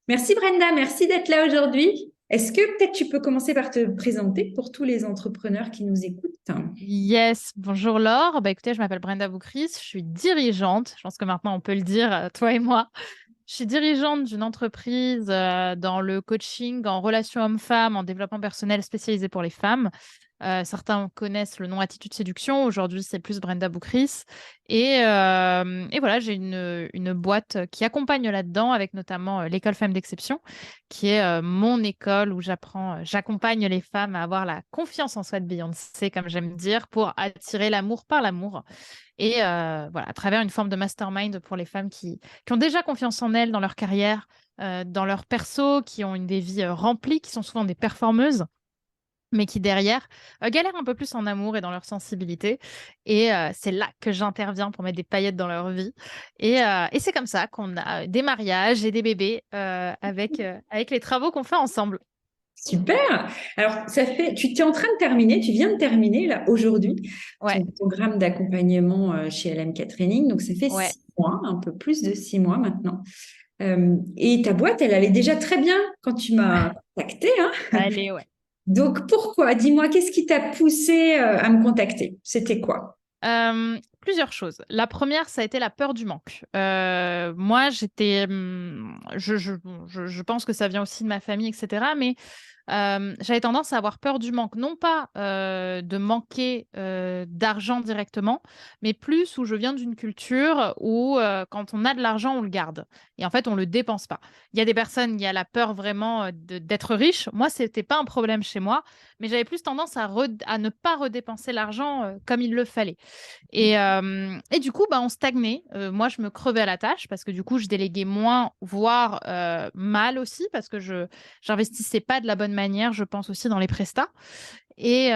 Merci Brenda, merci d'être là aujourd'hui. Est-ce que peut-être tu peux commencer par te présenter pour tous les entrepreneurs qui nous écoutent? Yes, bonjour Laure. Écoutez, je m'appelle Brenda Boucris, je suis dirigeante. Je pense que maintenant on peut le dire, toi et moi. Je suis dirigeante d'une entreprise dans le coaching en relations hommes-femmes, en développement personnel spécialisé pour les femmes. Certains connaissent le nom Attitude Séduction. Aujourd'hui, c'est plus Brenda Boucris. Et voilà, j'ai une boîte qui accompagne là-dedans, avec notamment l'école Femmes d'Exception, qui est mon école où j'accompagne les femmes à avoir la confiance en soi de Beyoncé, comme j'aime dire, pour attirer l'amour par l'amour. Et voilà, à travers une forme de mastermind pour les femmes qui ont déjà confiance en elles dans leur carrière, dans leur perso, qui ont des vies remplies, qui sont souvent des performeuses, mais qui derrière galèrent un peu plus en amour et dans leur sensibilité. Et c'est là que j'interviens pour mettre des paillettes dans leur vie. Et c'est comme ça qu'on a des mariages et des bébés avec les travaux qu'on fait ensemble. Super. Alors, tu es en train de terminer, tu viens de terminer là aujourd'hui Ouais, ton programme d'accompagnement chez LMK Training. Donc, ça fait ouais, 6 mois, un peu plus de 6 mois maintenant. Et ta boîte, elle allait déjà très bien quand tu m'as contacté, hein. allez, ouais. Donc, pourquoi? Dis-moi, qu'est-ce qui t'a poussé à me contacter? C'était quoi? Plusieurs choses. La première, ça a été la peur du manque. Moi, je pense que ça vient aussi de ma famille, etc. Mais j'avais tendance à avoir peur du manque, non pas de manquer d'argent directement, mais plus où je viens d'une culture où quand on a de l'argent, on le garde. Et en fait, on le dépense pas. Il y a des personnes, il y a la peur vraiment d'être riche. Moi, c'était pas un problème chez moi, mais j'avais plus tendance à ne pas redépenser l'argent comme il le fallait. Et du coup, bah, on stagnait. Moi, je me crevais à la tâche parce que du coup, je déléguais moins, voire mal aussi, parce que je j'investissais pas de la bonne manière, je pense aussi dans les prestats. Et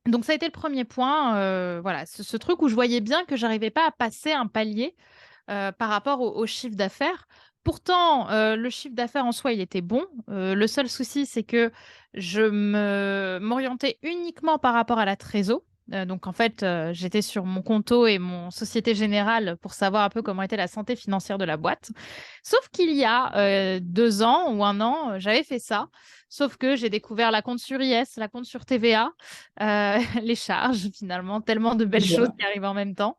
donc, ça a été le premier point. Voilà, ce truc où je voyais bien que j'arrivais pas à passer un palier par rapport au chiffre d'affaires. Pourtant, le chiffre d'affaires en soi, il était bon. Le seul souci, c'est que m'orientais uniquement par rapport à la trésor. Donc, en fait, j'étais sur mon conto et mon Société Générale pour savoir un peu comment était la santé financière de la boîte. Sauf qu'il y a 2 ans ou un an, j'avais fait ça. Sauf que j'ai découvert la compte sur IS, la compte sur TVA, les charges, finalement, tellement de belles Je choses vois. qui arrivent en même temps.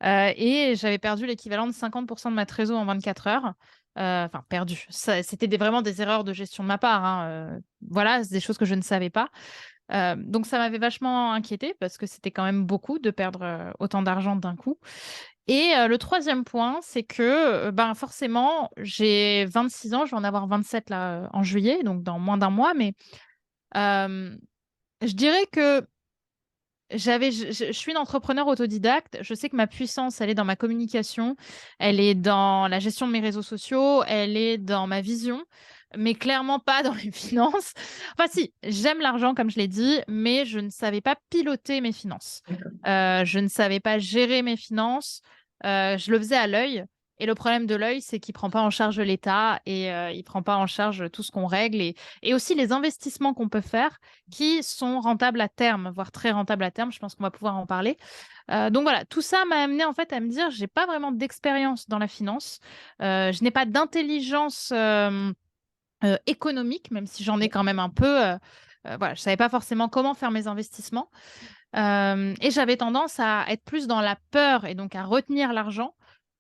Et j'avais perdu l'équivalent de 50% de ma trésor en 24 heures. Enfin, perdu. C'était vraiment des erreurs de gestion de ma part, hein. Voilà, c'est des choses que je ne savais pas. Donc, ça m'avait vachement inquiétée parce que c'était quand même beaucoup de perdre autant d'argent d'un coup. Et le troisième point, c'est que ben, forcément, j'ai 26 ans, je vais en avoir 27 là, en juillet, donc dans moins d'un mois. Mais euh, je dirais que je suis une entrepreneur autodidacte. Je sais que ma puissance, elle est dans ma communication, elle est dans la gestion de mes réseaux sociaux, elle est dans ma vision, mais clairement pas dans les finances. Enfin, si, j'aime l'argent, comme je l'ai dit, mais je ne savais pas piloter mes finances. Je ne savais pas gérer mes finances. Je le faisais à l'œil. Et le problème de l'œil, c'est qu'il prend pas en charge l'État et il prend pas en charge tout ce qu'on règle et aussi les investissements qu'on peut faire qui sont rentables à terme, voire très rentables à terme. Je pense qu'on va pouvoir en parler. Donc voilà, tout ça m'a amené en fait à me dire, j'ai pas vraiment d'expérience dans la finance. Je n'ai pas d'intelligence économique, même si j'en ai quand même un peu. Voilà, je savais pas forcément comment faire mes investissements. Et j'avais tendance à être plus dans la peur et donc à retenir l'argent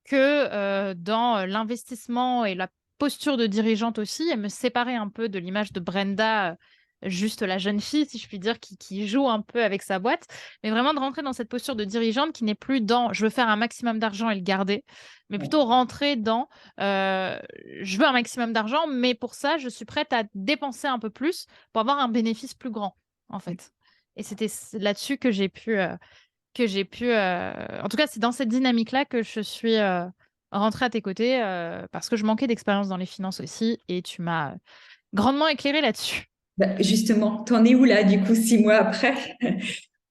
que dans l'investissement et la posture de dirigeante aussi, et me séparer un peu de l'image de Brenda, juste la jeune fille, si je puis dire, qui joue un peu avec sa boîte, mais vraiment de rentrer dans cette posture de dirigeante qui n'est plus dans je veux faire un maximum d'argent et le garder, mais plutôt rentrer dans euh, je veux un maximum d'argent, mais pour ça, je suis prête à dépenser un peu plus pour avoir un bénéfice plus grand, en fait. Et c'était là-dessus en tout cas, c'est dans cette dynamique-là que je suis rentrée à tes côtés parce que je manquais d'expérience dans les finances aussi et tu m'as grandement éclairée là-dessus. Bah, justement, t'en es où là, du coup, 6 mois après?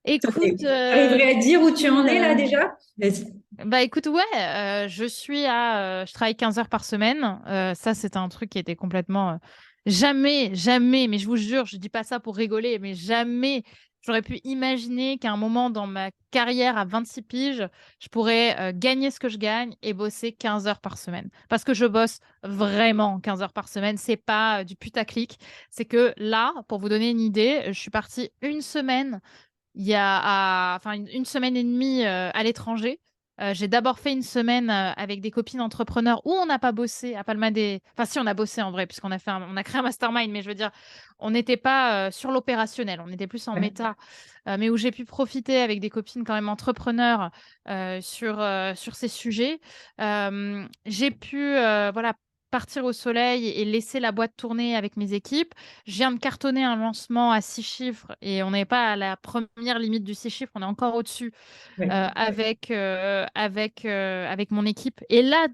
Écoute, T'arriverais à dire je où tu en suis, es là déjà? Vas-y. bah écoute, ouais, je travaille 15 heures par semaine. Ça, c'était un truc qui était complètement jamais, jamais, mais je vous jure, je dis pas ça pour rigoler, mais jamais J'aurais pu imaginer qu'à un moment dans ma carrière à 26 piges, je pourrais gagner ce que je gagne et bosser 15 heures par semaine. Parce que je bosse vraiment 15 heures par semaine. C'est pas du putaclic. C'est que là, pour vous donner une idée, je suis partie une semaine enfin une semaine et demie à l'étranger. J'ai d'abord fait une semaine avec des copines entrepreneurs où on n'a pas bossé à Palma des. Enfin, si, on a bossé en vrai, puisqu'on a on a créé un mastermind, mais je veux dire, on n'était pas sur l'opérationnel, on était plus en Ouais. méta, mais où j'ai pu profiter avec des copines quand même entrepreneurs sur ces sujets. J'ai pu voilà, partir au soleil et laisser la boîte tourner avec mes équipes. Je viens de cartonner un lancement à 6 chiffres et on n'est pas à la première limite du 6 chiffres, on est encore au-dessus Ouais. avec mon équipe. Et là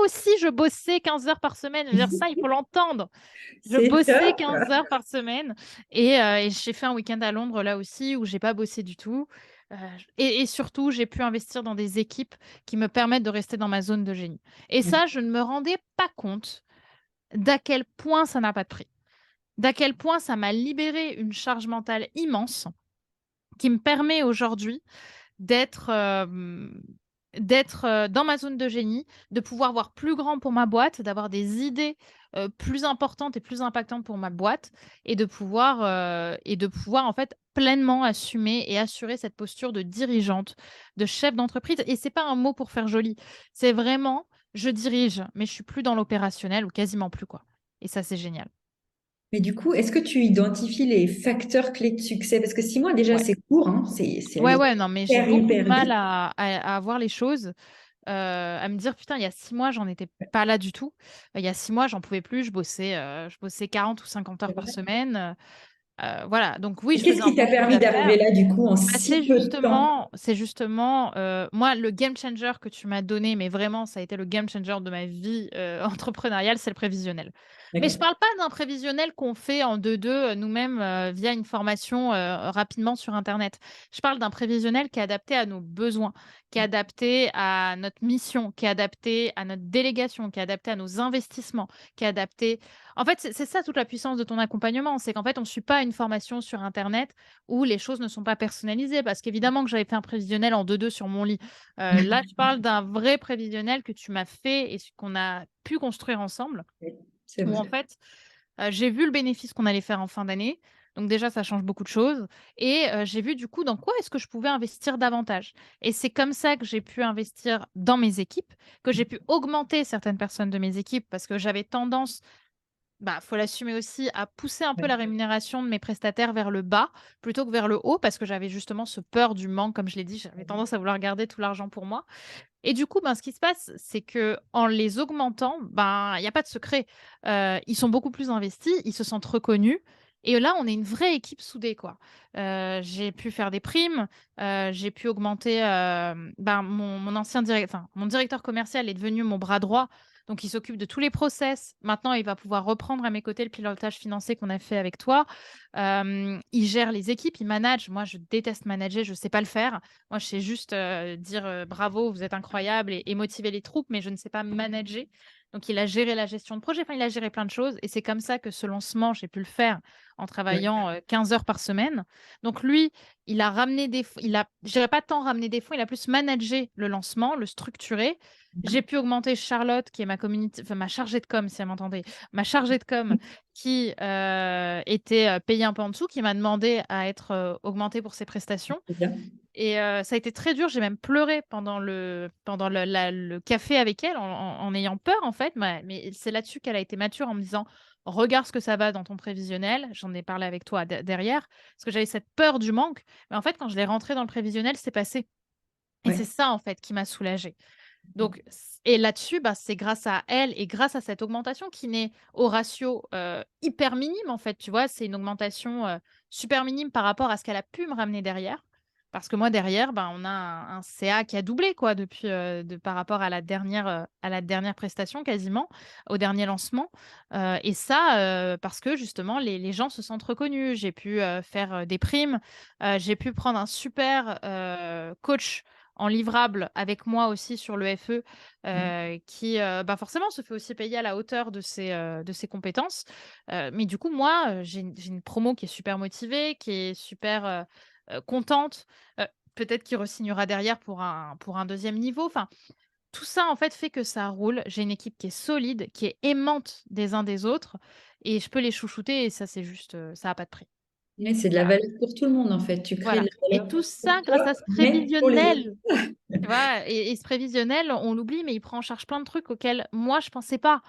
aussi, je bossais 15 heures par semaine. Je veux dire, ça, il faut l'entendre. Je C'est bossais top. 15 heures par semaine et j'ai fait un week-end à Londres là aussi où j'ai pas bossé du tout. Et surtout, j'ai pu investir dans des équipes qui me permettent de rester dans ma zone de génie. Et Ouais. ça, je ne me rendais pas compte d'à quel point ça n'a pas de prix, d'à quel point ça m'a libéré une charge mentale immense qui me permet aujourd'hui d'être dans ma zone de génie, de pouvoir voir plus grand pour ma boîte, d'avoir des idées plus importantes et plus impactantes pour ma boîte et de pouvoir en fait pleinement assumer et assurer cette posture de dirigeante, de chef d'entreprise. Et c'est pas un mot pour faire joli, c'est vraiment je dirige, mais je suis plus dans l'opérationnel ou quasiment plus quoi. Et ça, c'est génial. Mais du coup, est-ce que tu identifies les facteurs clés de succès? Parce que 6 mois, déjà, Ouais. c'est court, hein, c'est Ouais, allé ouais, non, mais j'ai hyper, beaucoup de hyper mal vite. à voir les choses, à me dire: «Putain, il y a 6 mois, j'en étais pas là du tout». Il y a 6 mois, j'en pouvais plus, je bossais 40 ou 50 heures C'est par vrai. semaine, voilà, donc oui, Et je qu'est-ce faisais un qui t'a bon chiffre permis d'arriver d'affaires. là, du coup, en Bah, si c'est peu de temps? justement c'est justement, moi, le game changer que tu m'as donné, mais vraiment, ça a été le game changer de ma vie, entrepreneuriale, c'est le prévisionnel. Mais je D'accord. parle pas d'un prévisionnel qu'on fait en 2-2, nous-mêmes, via une formation, rapidement sur internet. Je parle d'un prévisionnel qui est adapté à nos besoins, qui est adapté à notre mission, qui est adapté à notre délégation, qui est adapté à nos investissements, qui est adapté en fait, c'est ça toute la puissance de ton accompagnement, c'est qu'en fait, on ne suit pas une formation sur internet où les choses ne sont pas personnalisées. Parce qu'évidemment que j'avais fait un prévisionnel en 2-2 sur mon lit. Là, je parle d'un vrai prévisionnel que tu m'as fait et qu'on a pu construire ensemble, Oui, c'est où en vrai. fait, j'ai vu le bénéfice qu'on allait faire en fin d'année. Donc déjà, ça change beaucoup de choses. Et j'ai vu du coup dans quoi est-ce que je pouvais investir davantage. Et c'est comme ça que j'ai pu investir dans mes équipes, que j'ai pu augmenter certaines personnes de mes équipes parce que j'avais tendance bah, faut l'assumer aussi, à pousser un peu Ouais. la rémunération de mes prestataires vers le bas plutôt que vers le haut parce que j'avais justement ce peur du manque, comme je l'ai dit, j'avais tendance à vouloir garder tout l'argent pour moi. Et du coup, ben, ce qui se passe, c'est que en les augmentant, ben, il y a pas de secret. Ils sont beaucoup plus investis, ils se sentent reconnus et là, on est une vraie équipe soudée, quoi. J'ai pu faire des primes, j'ai pu augmenter, ben, mon directeur commercial est devenu mon bras droit, donc il s'occupe de tous les process. Maintenant, il va pouvoir reprendre à mes côtés le pilotage financier qu'on a fait avec toi. Il gère les équipes, il manage. Moi, je déteste manager, je sais pas le faire. Moi, je sais juste dire bravo, vous êtes incroyable et motiver les troupes, mais je ne sais pas manager. Donc, il a géré la gestion de projet, enfin, il a géré plein de choses. Et c'est comme ça que ce lancement, j'ai pu le faire en Ouais. travaillant 15 heures par semaine. Donc, lui, il a ramené des fonds, je dirais pas tant ramené des fonds, il a plus managé le lancement, le structuré. J'ai pu augmenter Charlotte, qui est ma community, enfin, ma chargée de com, si elle m'entendait, ma chargée de com, qui était payée un peu en dessous, qui m'a demandé à être augmentée pour ses prestations. C'est bien. Et ça a été très dur. J'ai même pleuré pendant le café avec elle en ayant peur, en fait. Mais c'est là-dessus qu'elle a été mature en me disant: «Regarde ce que ça va dans ton prévisionnel». J'en ai parlé avec toi derrière, parce que j'avais cette peur du manque. Mais en fait, quand je l'ai rentré dans le prévisionnel, c'est passé. Et c'est Ouais. ça, en fait, qui m'a soulagée. Donc et là-dessus, bah, c'est grâce à elle et grâce à cette augmentation qui n'est au ratio, hyper minime, en fait, tu vois? C'est une augmentation, super minime par rapport à ce qu'elle a pu me ramener derrière. Parce que moi derrière, ben, on a un CA qui a doublé quoi depuis, par rapport à la dernière prestation quasiment, au dernier lancement, et ça, parce que justement les gens se sentent reconnus. J'ai pu, faire, des primes, j'ai pu prendre un super, coach en livrable avec moi aussi sur le FE, Mm. qui forcément se fait aussi payer à la hauteur de ses compétences. Mais du coup, moi, j'ai une promo qui est super motivée, qui est super contente, peut-être qui re-signera derrière pour un deuxième niveau. Enfin, tout ça, en fait, fait que ça roule. J'ai une équipe qui est solide, qui est aimante des uns des autres et je peux les chouchouter et ça, c'est juste, ça a pas de prix. Ouais, c'est de la Voilà, valeur pour tout le monde, en fait. Tu crées de voilà la et valeur tout pour ça grâce toi, à ce mais pour les autres. prévisionnel, tu vois? Et ce prévisionnel, on l'oublie, mais il prend en charge plein de trucs auxquels moi, je pensais pas.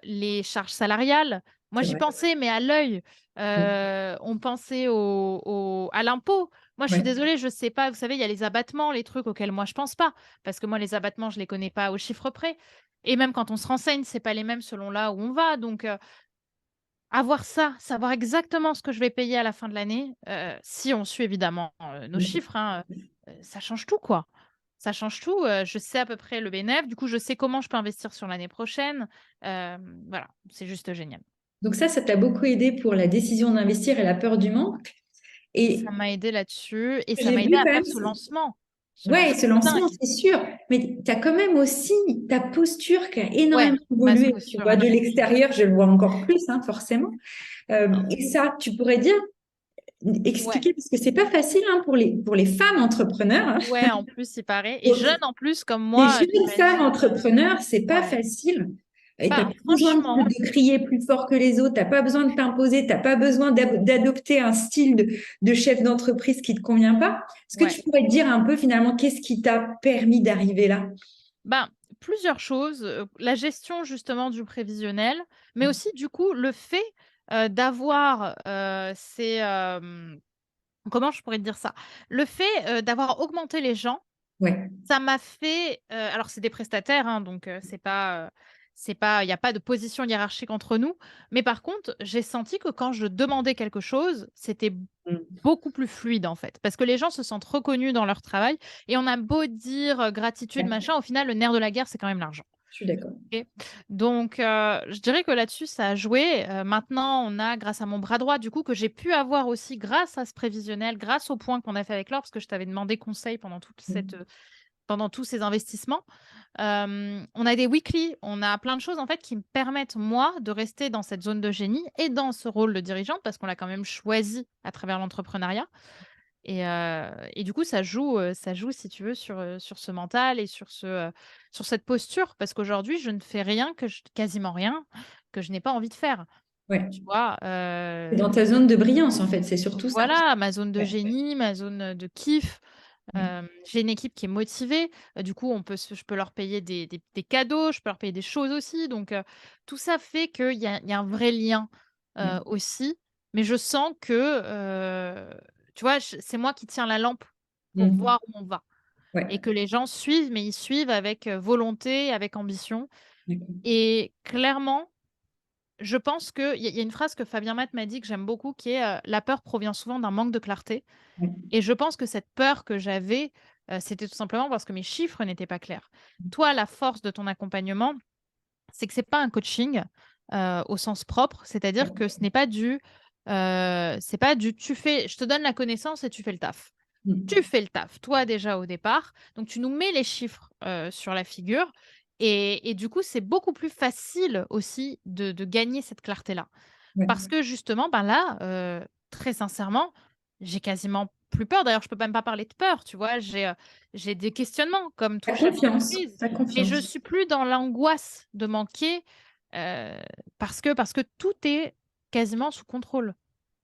Les charges salariales, moi, C'est j'y vrai. pensais, mais à l'œil. Mm. On pensait à l'impôt. Moi, je suis Ouais, désolée, je sais pas, vous savez, il y a les abattements, les trucs auxquels moi, je pense pas. Parce que moi, les abattements, je les connais pas au chiffre près et même quand on se renseigne, c'est pas les mêmes selon là où on va. Donc avoir ça, savoir exactement ce que je vais payer à la fin de l'année, si on suit évidemment, nos chiffres, hein, ça change tout, quoi. Ça change tout, je sais à peu près le bénéf, du coup, je sais comment je peux investir sur l'année prochaine. Voilà, c'est juste génial. donc ça t'a beaucoup aidé pour la décision d'investir et la peur du manque. Ça Et m'a aidé là-dessus et ça j'ai m'a aidé vu à quand faire même, ce lancement. Ce ouais, lancement ce de lancement, dingue. c'est sûr, mais tu as quand même aussi ta posture qui a Ouais, énormément ma évolué. Tu posture, vois, elle de change. l'extérieur, je le vois encore plus, hein, forcément. Et ça, tu pourrais dire, Ouais, expliquer, parce que c'est pas facile hein, pour les femmes entrepreneurs, hein. ouais, en plus, il paraît et jeune en plus comme Les moi, jeunes femmes j'imagine, entrepreneurs, c'est pas ouais. facile. Et tu n'as pas besoin Franchement, de crier plus fort que les autres, tu n'as pas besoin de t'imposer, tu n'as pas besoin d'adopter un style de chef d'entreprise qui ne te convient pas. Est-ce que ouais. tu pourrais te dire un peu finalement qu'est-ce qui t'a permis d'arriver là? Ben, plusieurs choses, la gestion justement du prévisionnel, mais aussi du coup le fait, d'avoir, comment je pourrais te dire ça? Le fait, d'avoir augmenté les gens, Ouais, ça m'a fait, alors c'est des prestataires, hein, donc c'est pas il y a pas de position hiérarchique entre nous, mais par contre, j'ai senti que quand je demandais quelque chose, c'était mm, beaucoup plus fluide, en fait. Parce que les gens se sentent reconnus dans leur travail et on a beau dire, gratitude, ouais, machin, au final, le nerf de la guerre, c'est quand même l'argent. je suis d'accord. OK. Donc je dirais que là-dessus, ça a joué. Maintenant, on a grâce à mon bras droit, du coup, que j'ai pu avoir aussi grâce à ce prévisionnel, grâce au point qu'on a fait avec Laure, parce que je t'avais demandé conseil Mm, pendant tous ces investissements. On a des weekly, on a plein de choses, en fait, qui me permettent, moi, de rester dans cette zone de génie et dans ce rôle de dirigeante, parce qu'on l'a quand même choisi à travers l'entrepreneuriat. Et du coup, ça joue si tu veux sur ce mental et sur cette posture parce qu'aujourd'hui, je ne fais rien quasiment rien que je n'ai pas envie de faire, ouais. tu vois? C'est dans ta zone de brillance en fait, c'est surtout ça. Voilà, ma zone de Ouais, génie, ma zone, de kiff. ouais, J'ai une équipe qui est motivée, du coup, je peux leur payer des cadeaux, je peux leur payer des choses aussi donc tout ça fait qu'il y a un vrai lien, ouais. aussi, mais je sens que, tu vois, c'est moi qui tiens la lampe pour Mm, voir où on va et ouais, que les gens suivent, mais ils suivent avec, volonté, avec ambition d'accord. et clairement, je pense qu'il y a une phrase que Fabien Matt m'a dit que j'aime beaucoup qui est, «La peur provient souvent d'un manque de clarté». Ouais, Et je pense que cette peur que j'avais, c'était tout simplement parce que mes chiffres n'étaient pas clairs. Toi, la force de ton accompagnement, c'est que c'est pas un coaching, au sens propre, c'est-à-dire ouais. que ce n'est pas c'est pas du: «Tu fais je te donne la connaissance et tu fais le taf». Tu Mm, fais le taf, toi, déjà, au départ, donc tu nous mets les chiffres, sur la figure et du coup, c'est beaucoup plus facile aussi de gagner cette clarté-là. Parce ouais. que justement, ben, là, très sincèrement, j'ai quasiment plus peur. D'ailleurs, je peux même pas parler de peur, tu vois? J'ai des questionnements comme tout Ta chef confiance, d'entreprise, ta mais je confiance. suis plus dans l'angoisse de manquer, heu, parce que tout est quasiment sous contrôle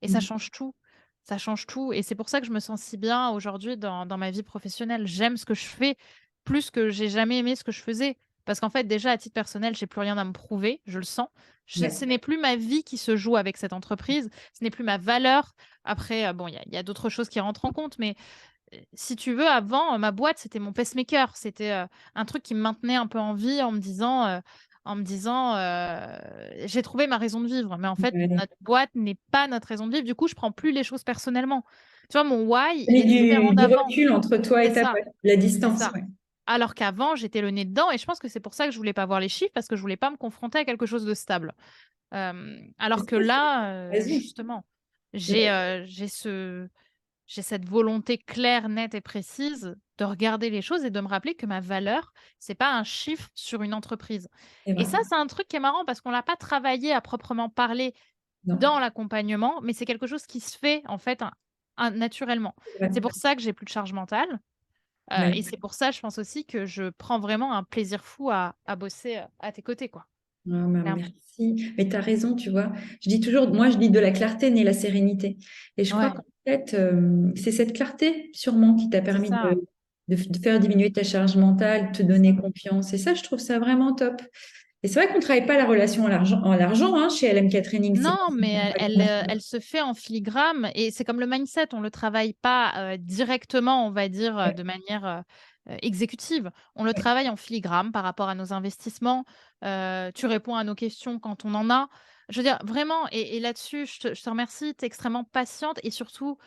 et ça Mm. change tout. Ça change tout et c'est pour ça que je me sens si bien aujourd'hui dans ma vie professionnelle. J'aime ce que je fais plus que j'ai jamais aimé ce que je faisais. Parce qu'en fait, déjà, à titre personnel, j'ai plus rien à me prouver, je le sens. Ce Ouais. n'est plus ma vie qui se joue avec cette entreprise, ce n'est plus ma valeur. Après, bon, il y a d'autres choses qui rentrent en compte, mais si tu veux, avant, ma boîte, c'était mon pacemaker. C'était, un truc qui me maintenait un peu en vie en me disant, «J'ai trouvé ma raison de vivre». Mais en fait, Ouais. notre boîte n'est pas notre raison de vivre. Du coup, je prends plus les choses personnellement. Tu vois, mon why, il Et est différent du d'avant. recul entre toi C'est et ta ça, boîte, la c'est distance, ça. ouais. Alors qu'avant, j'étais le nez dedans et je pense que c'est pour ça que je voulais pas voir les chiffres parce que je voulais pas me confronter à quelque chose de stable. Alors C'est que ça, là, raison. justement, Ouais. j'ai ce j'ai cette volonté claire, nette et précise de regarder les choses et de me rappeler que ma valeur, c'est pas un chiffre sur une entreprise. C'est Et vrai. ça, c'est un truc qui est marrant parce qu'on l'a pas travaillé à proprement parler Non, dans l'accompagnement, mais c'est quelque chose qui se fait en fait naturellement. c'est vrai. C'est pour ça que j'ai plus de charge mentale. Et Ouais. c'est pour ça, je pense aussi que je prends vraiment un plaisir fou à bosser, à tes côtés, quoi, Ah, bah, clairement. merci. Mais tu as raison, tu vois. Je dis toujours, moi, je dis de la clarté naît la sérénité. Et je crois Ouais, qu'en fait, c'est cette clarté sûrement qui t'a c'est permis ça, de faire diminuer ta charge mentale, te c'est donner ça. confiance. Et ça, je trouve ça vraiment top. Et c'est vrai qu'on ne travaille pas la relation en l'argent hein, chez LMK Training. C'est Non, mais pas elle se fait en filigrane et c'est comme le mindset, on le travaille pas, directement, on va dire, ouais, de manière, exécutive. On le ouais. travaille en filigrane par rapport à nos investissements. Tu réponds à nos questions quand on en a. Je veux dire, vraiment et là-dessus, je te remercie, tu es extrêmement patiente et surtout,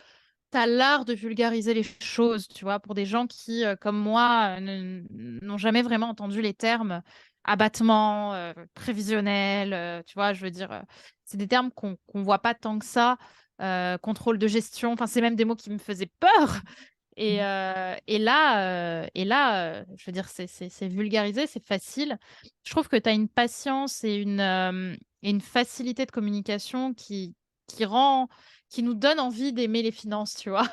tu as l'art de vulgariser les choses, tu vois? Pour des gens qui, comme moi, ne n'ont jamais vraiment entendu les termes abattement, prévisionnel, tu vois? Je veux dire, c'est des termes qu'on voit pas tant que ça, contrôle de gestion, enfin, c'est même des mots qui me faisaient peur je veux dire, c'est vulgarisé, c'est facile. Je trouve que tu as une patience et une facilité de communication qui rend qui nous donne envie d'aimer les finances, tu vois?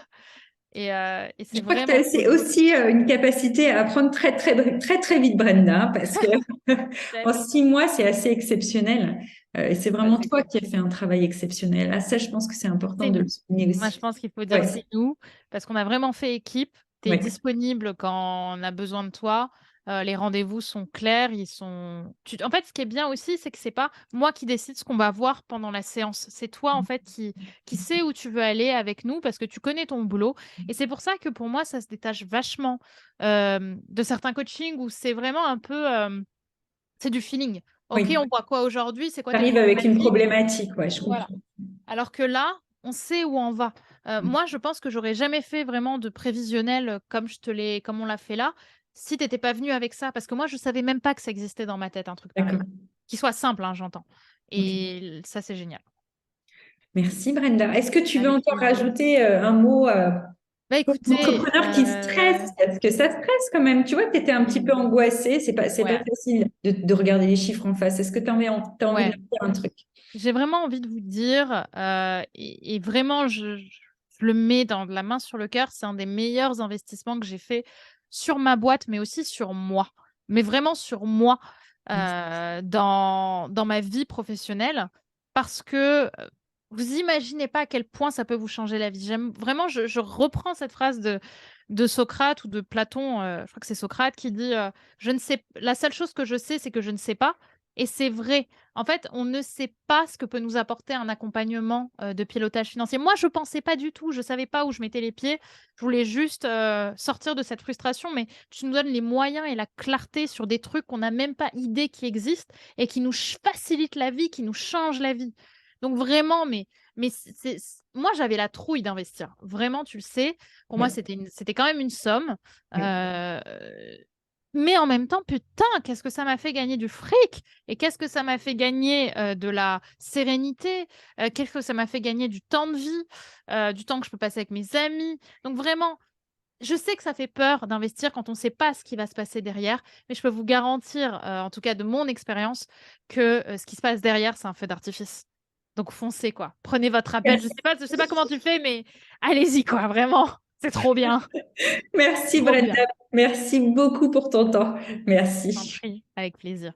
Et Je c'est crois que tu vraiment as cool. aussi une capacité à apprendre très, très, très, très vite, Brenda, hein, parce que en Peut-être. 6 mois, c'est assez exceptionnel. Et c'est Bah, vraiment c'est toi cool. qui as fait un travail exceptionnel. Ah, ça, je pense que c'est important C'est de le nous. souligner Moi, aussi. je pense qu'il faut dire Ouais, c'est nous, parce qu'on a vraiment fait équipe. Tu es ouais, disponible quand on a besoin de toi. Les rendez-vous sont clairs, en fait, ce qui est bien aussi, c'est que c'est pas moi qui décide ce qu'on va voir pendant la séance. C'est toi, en fait, qui sais où tu veux aller avec nous parce que tu connais ton boulot. Et c'est pour ça que pour moi, ça se détache vachement de certains coachings où c'est vraiment un peu, c'est du feeling. OK, oui. on voit quoi aujourd'hui? C'est quoi Tu tes arrives avec une problématiques? problématique, ouais, je Voilà. comprends. Alors que là, on sait où on va. Moi, je pense que j'aurais jamais fait vraiment de prévisionnel, comme on l'a fait là, si tu étais pas venu avec ça. Parce que moi, je savais même pas que ça existait dans ma tête, un truc pareil. D'accord. Qui soit simple, hein, j'entends. Ok. Et ça, c'est génial. Merci, Brenda. Est-ce que tu veux Avec encore plaisir. rajouter un mot Bah, pour un écoutez, entrepreneur qui stresse? Parce que ça stresse quand même. Tu vois, tu étais un petit peu oui, angoissée. C'est pas ouais, facile de regarder les chiffres en face. Est-ce que tu as t'as envie de ouais. leur dire un truc? J'ai vraiment envie de vous dire, et vraiment, je le mets dans la main sur le cœur, c'est un des meilleurs investissements que j'ai fait sur ma boîte, mais aussi sur moi. Mais vraiment sur moi, dans ma vie professionnelle, parce que, vous imaginez pas à quel point ça peut vous changer la vie. J'aime vraiment, je reprends cette phrase de Socrate ou de Platon, je crois que c'est Socrate qui dit, «Je ne sais la seule chose que je sais, c'est que je ne sais pas» et c'est vrai. En fait, on ne sait pas ce que peut nous apporter un accompagnement, de pilotage financier. Moi, je pensais pas du tout, je savais pas où je mettais les pieds. Je voulais juste, sortir de cette frustration, mais tu nous donnes les moyens et la clarté sur des trucs qu'on n'a même pas idée qui existent et qui nous facilitent la vie, qui nous changent la vie. Donc vraiment, mais moi, j'avais la trouille d'investir. Vraiment, tu le sais. Pour moi, Oui, c'était quand même une somme, oui. heu mais en même temps, putain, qu'est-ce que ça m'a fait gagner du fric et qu'est-ce que ça m'a fait gagner, de la sérénité, qu'est-ce que ça m'a fait gagner du temps de vie, du temps que je peux passer avec mes amis. Donc vraiment, je sais que ça fait peur d'investir quand on ne sait pas ce qui va se passer derrière, mais je peux vous garantir, en tout cas de mon expérience, que, ce qui se passe derrière, c'est un feu d'artifice. Donc foncez quoi. Prenez votre appel. Je sais pas comment tu fais, mais allez-y quoi, vraiment, c'est trop bien, Merci, trop Brenda. bien. Merci beaucoup pour ton temps. Je t'en Merci. prie, avec plaisir.